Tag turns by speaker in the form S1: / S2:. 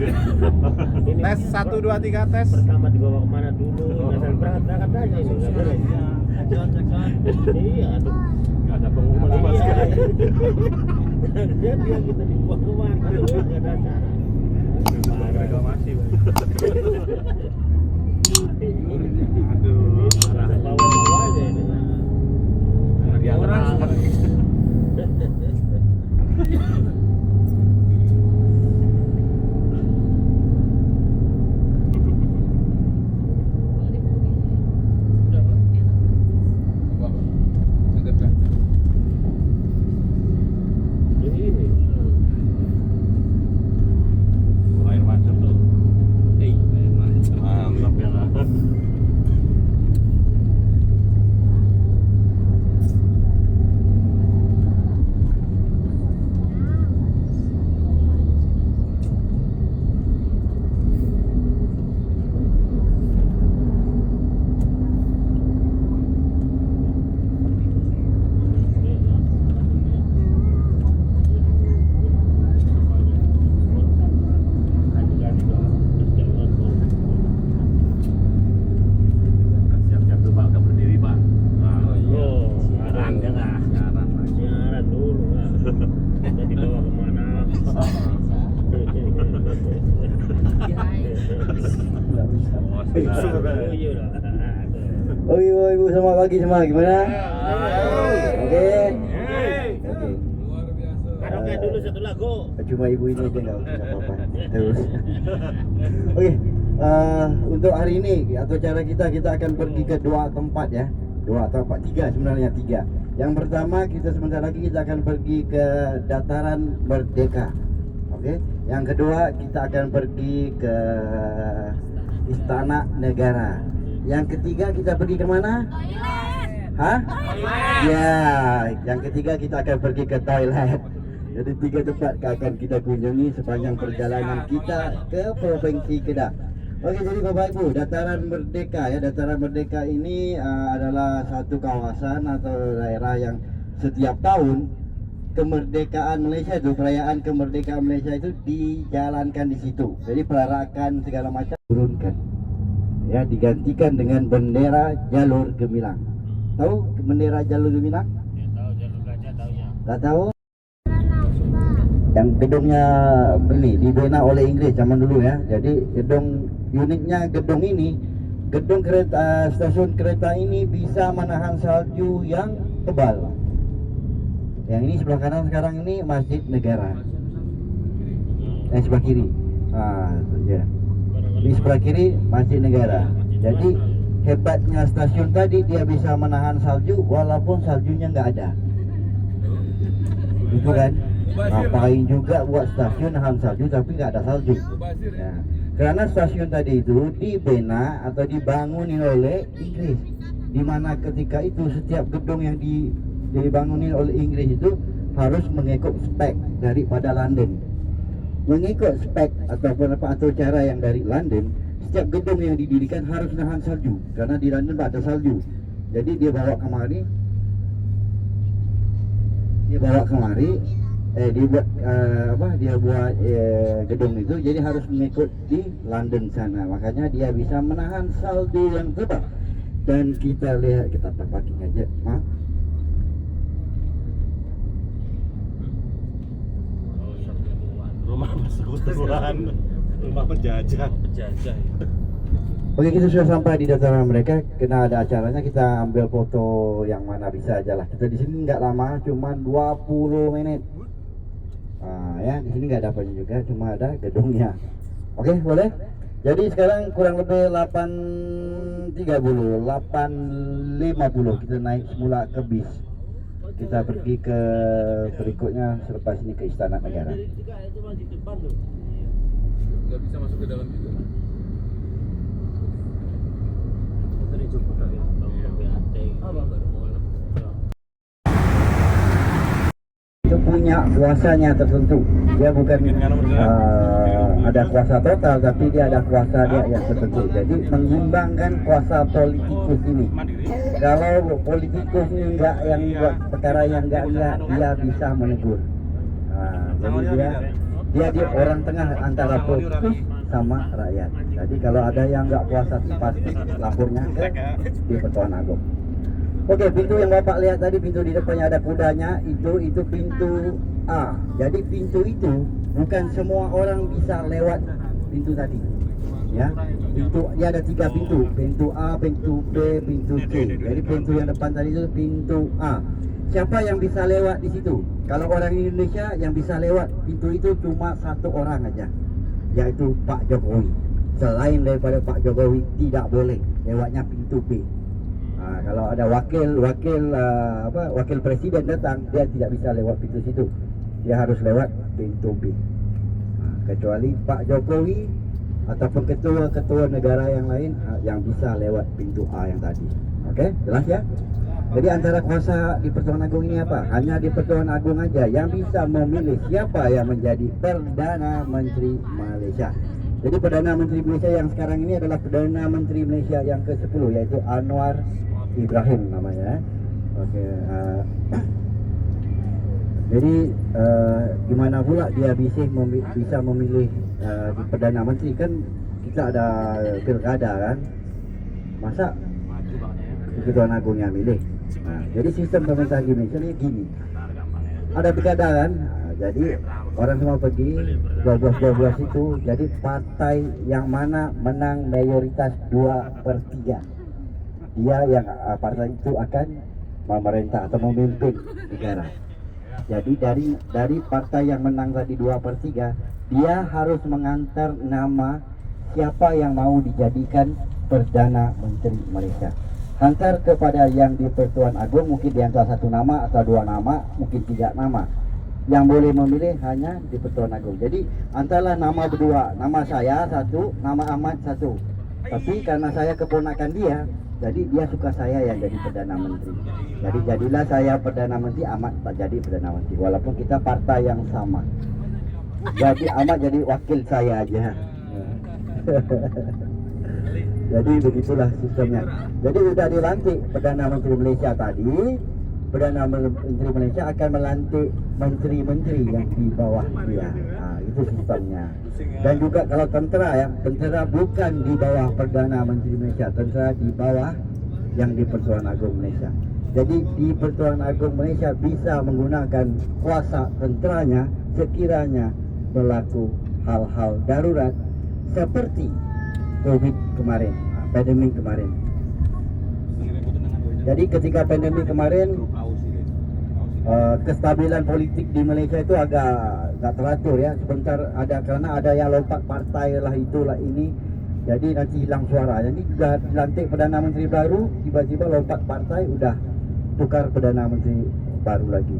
S1: Tes 1 2 3 tes.
S2: Pertama dibawa kemana dulu? Dasar berangkat aja itu nggak boleh. Iya, aduh.
S1: Nggak ada pengumuman sama sekali.
S2: Dia kita dibawa kemana? Nggak ada acara.
S1: Reklamasi.
S2: Aduh, bawa-bawa aja ini.
S1: Dia orang. Air mancur tuh. Mantap ya kan. Siap-siap tuh Pak, nggak berdiri Pak.
S2: Siaran ya nggak? Siaran dulu lah. Kita dibawa kemana?
S3: Oh iya ibu, selamat pagi semua, gimana? Oke.
S2: Karaoke dulu satu lagu.
S3: Cuma ibu ini aja nggak usah apa-apa. Terus. Oke. Untuk hari ini atau cara kita akan pergi ke dua tempat ya. Dua tempat, tiga sebenarnya tiga. Yang pertama kita sebentar lagi kita akan pergi ke Dataran Merdeka. Oke. Yang kedua kita akan pergi ke Istana Negara. Yang ketiga kita pergi ke mana? Hah? Ya, yang ketiga kita akan pergi ke toilet. Jadi tiga tempat akan kita kunjungi sepanjang perjalanan kita ke Provinsi Kedah. Oke, jadi Bapak Ibu, Dataran Merdeka ya, Dataran Merdeka ini adalah satu kawasan atau daerah yang setiap tahun kemerdekaan Malaysia itu, perayaan kemerdekaan Malaysia itu dijalankan di situ. Jadi perarakan segala macam turunkan. Ya, digantikan dengan bendera jalur gemilang. Tahu bendera jalur gemilang?
S2: Ya, tahu jalur gajah taunya.
S3: Tak tahu? Yang gedungnya ini dibina oleh Inggris zaman dulu ya. Jadi uniknya gedung ini, gedung kereta stasiun kereta ini bisa menahan salju yang tebal. Yang ini sebelah kanan sekarang ini Masjid Negara. Sebelah kiri. Ya. Di sebelah kiri Masjid Negara. Jadi hebatnya stasiun tadi dia bisa menahan salju walaupun saljunya nggak ada. Itu kan? Ngapain juga buat stasiun nahan salju tapi nggak ada salju. Ya. Karena stasiun tadi itu dibina atau dibangunin oleh Inggris. Dimana ketika itu setiap gedung yang dibangunin oleh Inggris itu harus mengikut spek daripada London. Mengikut spek atau cara yang dari London, setiap gedung yang didirikan harus nahan salju karena di London tak ada salju. Jadi dia bawa kemari, dia buat gedung itu jadi harus mengikut di London sana. Makanya dia bisa menahan salju yang tebal. Dan kita lihat, kita parking aja, maaf.
S1: Rumah persekutuan, rumah penjajah.
S3: Oke, kita sudah sampai di Dataran mereka. Kena ada acaranya, kita ambil foto yang mana bisa aja lah. Kita di sini nggak lama, cuma 20 menit. Ya, di sini nggak ada apanya juga, cuma ada gedungnya. Oke, boleh. Jadi sekarang kurang lebih 8.30, 8.50 kita naik semula ke bis. Kita pergi ke berikutnya selepas ini ke Istana Negara.
S2: Itu masih depan tuh.
S4: Nggak bisa masuk ke dalam juga.
S2: Tadi jemput lagi bang BAT.
S3: Itu punya kuasanya tertentu. Dia bukan ada kuasa total, tapi dia ada kuasa dia yang tertentu. Jadi mengimbangkan kuasa politikus ini. Kalau politikus ini enggak yang buat perkara yang enggak dia bisa menegur. Jadi dia dia orang tengah antara politik sama rakyat. Jadi kalau ada yang nggak puas hati pasti lapornya ke di Pertuan Agong. Oke, pintu yang Bapak lihat tadi, pintu di depannya ada kudanya, itu pintu A. Jadi pintu itu bukan semua orang bisa lewat pintu tadi. Ya, pintu dia ada 3 pintu, pintu A, pintu B, pintu C. Jadi pintu yang depan tadi itu pintu A. Siapa yang bisa lewat di situ? Kalau orang Indonesia yang bisa lewat pintu itu cuma 1 orang aja, yaitu Pak Jokowi. Selain daripada Pak Jokowi tidak boleh lewatnya pintu B. Nah, kalau ada wakil presiden datang, dia tidak bisa lewat pintu situ. Dia harus lewat pintu B. Nah, kecuali Pak Jokowi ataupun ketua-ketua negara yang lain yang bisa lewat pintu A yang tadi. Oke, jelas ya? Jadi antara kuasa di Pertuan Agong ini apa? Hanya di Pertuan Agong aja yang bisa memilih siapa yang menjadi Perdana Menteri Malaysia. Jadi Perdana Menteri Malaysia yang sekarang ini adalah Perdana Menteri Malaysia yang ke-10, yaitu Anwar Ibrahim namanya. Oke, jadi gimana pula dia bisa memilih di Perdana Menteri? Kan kita ada pilkada kan, masa Ketuan Agong yang milih? Nah, jadi sistem pemerintahan Indonesia ini gini, ada pilkada kan, jadi orang semua pergi 12 itu, jadi partai yang mana menang mayoritas 2/3, dia yang partai itu akan memerintah atau memimpin negara. Jadi dari partai yang menang tadi 2/3, dia harus mengantar nama siapa yang mau dijadikan Perdana Menteri Malaysia. Hantar kepada yang di Pertuan Agong, mungkin diantar 1 nama atau 2 nama, mungkin 3 nama. Yang boleh memilih hanya di Pertuan Agong. Jadi antarlah nama berdua, nama saya 1, nama Ahmad 1. Tapi karena saya keponakan dia, jadi dia suka saya yang jadi Perdana Menteri. Jadi jadilah saya Perdana Menteri, Ahmad tak jadi Perdana Menteri, walaupun kita partai yang sama. Jadi Ahmad jadi wakil saya aja. Jadi begitulah sistemnya. Jadi sudah dilantik Perdana Menteri Malaysia tadi, Perdana Menteri Malaysia akan melantik menteri-menteri yang di bawah dia. Nah, itu sistemnya. Dan juga kalau tentera ya, tentera bukan di bawah Perdana Menteri Malaysia, tentera di bawah yang di Pertuan Agong Malaysia. Jadi di Pertuan Agong Malaysia bisa menggunakan kuasa tenteranya sekiranya berlaku hal-hal darurat seperti COVID kemarin, pandemi kemarin. Jadi ketika pandemi kemarin, kestabilan politik di Malaysia itu agak teratur ya. Sebentar ada, karena ada yang lompat partai lah itulah ini, jadi nanti hilang suara. Jadi juga dilantik Perdana Menteri baru, tiba-tiba lompat partai, udah tukar Perdana Menteri baru lagi.